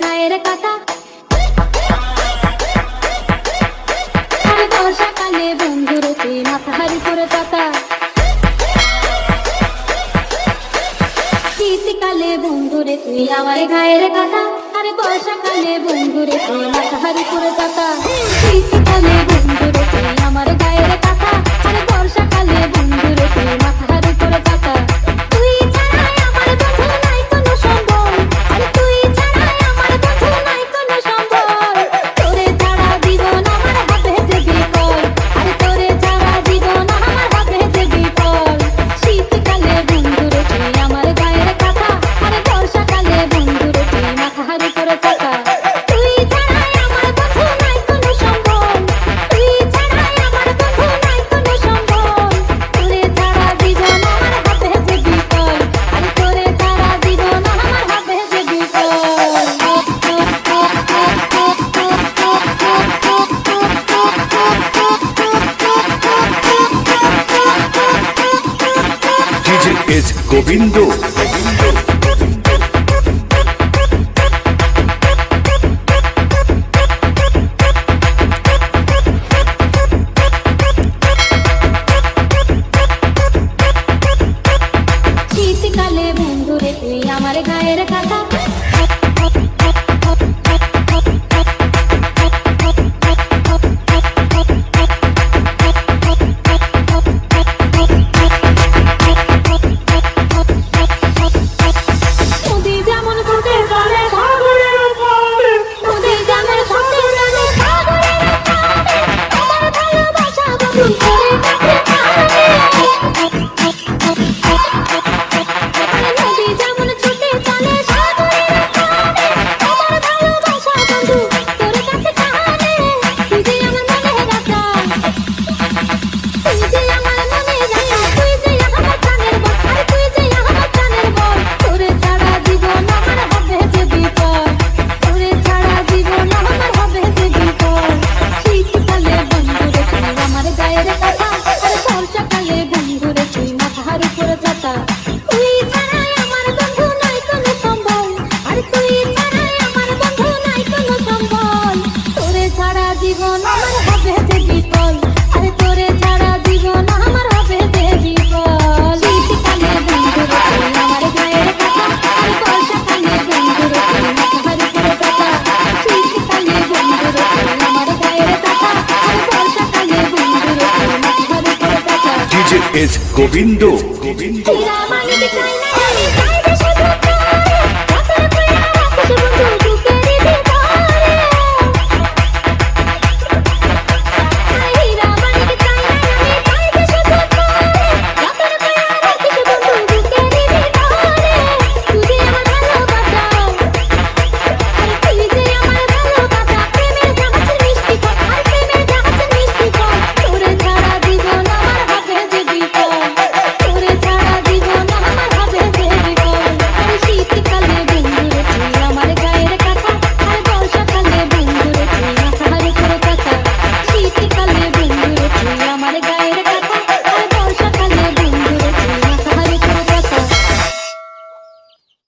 গায়ের কাটা বর্ষাকালে বন্ধুরে তুই মাথার উপরে পাতা শীতকালে বন্ধুরে তুই আমার গায়ের কাটা আরে বর্ষাকালে বন্ধুরে তুই মাথার উপরে পাতা শীতকালে বন্ধুরে তুই আমার গায়ের কাটা আরে বর্ষাকালে বন্ধুরে তুই মাথার উপরে পাতা তুই ছাড়াই আমার বন্ধু নাই কোনো সম্বল আরে তুই ছাড়াই আমার বন্ধু নাই কোনো সম্বল তোরে ছাড়া জীবন আমার হাতে যে বিকল আরে তোরে ছাড়া জীবন আমার হাতে যে বিকল শীতকালে বন্ধুরে তুই আমার গায়ের কাটা আরে বর্ষাকালে বন্ধুরে তুই মাথার উপরে পাতা তুই ছাড়াই আমার বন্ধু নাই কোনো সম্বল তুই ছাড়াই আমার বন্ধু নাই কোনো সম্বল তোরে ছাড়া জীবন আমার হাতে যে বিকল আরে তোরে ছাড়া জীবন আমার হাতে যে বিকল DJ is Govindo. শীতকালে বন্ধুরে তুই আমার গায়ের কাটা নদী যেমন ছুটে চলে সাগরের পাড়ে নদী যেমন ছুটে চলে সাগরের পাড়ে আমার ভালোবাসা বন্ধু করে কাছে নদী যেমন ছুটে চলে সাগরের পাড়ে আমার ভালোবাসা বন্ধু তোর কাছে কানে তুই যে আমার মনে রাখা তুই যে আমার মনে রাখা তুই যে আমার প্রাণের বল আরে তুই যে আমার প্রাণের বল তোরে ছাড়া জীবন আমার হবে যে বিপদ তোরে ছাড়া জীবন আমার হবে যে বিপদ শীতকালে বন্ধুরে তুই আমার গায়ের কাটা আরে বর্ষাকালে বন্ধুরে তুই মাথার উপরে পাতা তুই ছাড়াই আমার বন্ধু নাই কোনো সম্বল আরে তুই ছাড়াই আমার বন্ধু নাই কোনো সম্বল তোরে ছাড়া জীবন আমার হবে যে বিপদ আরে তোরে ছাড়া জীবন আমার হবে যে বিপদ শীতকালে বন্ধুরে তুই আমার গায়ের কাটা আরে বর্ষাকালে বন্ধুরে তুই মাথার উপরে পাতা শীতকালে বন্ধুরে তুই আমার গায়ের কাটা আরে বর্ষাকালে বন্ধুরে তুই মাথার উপরে পাতা DJ is Govindo. হীরা মানিক চাই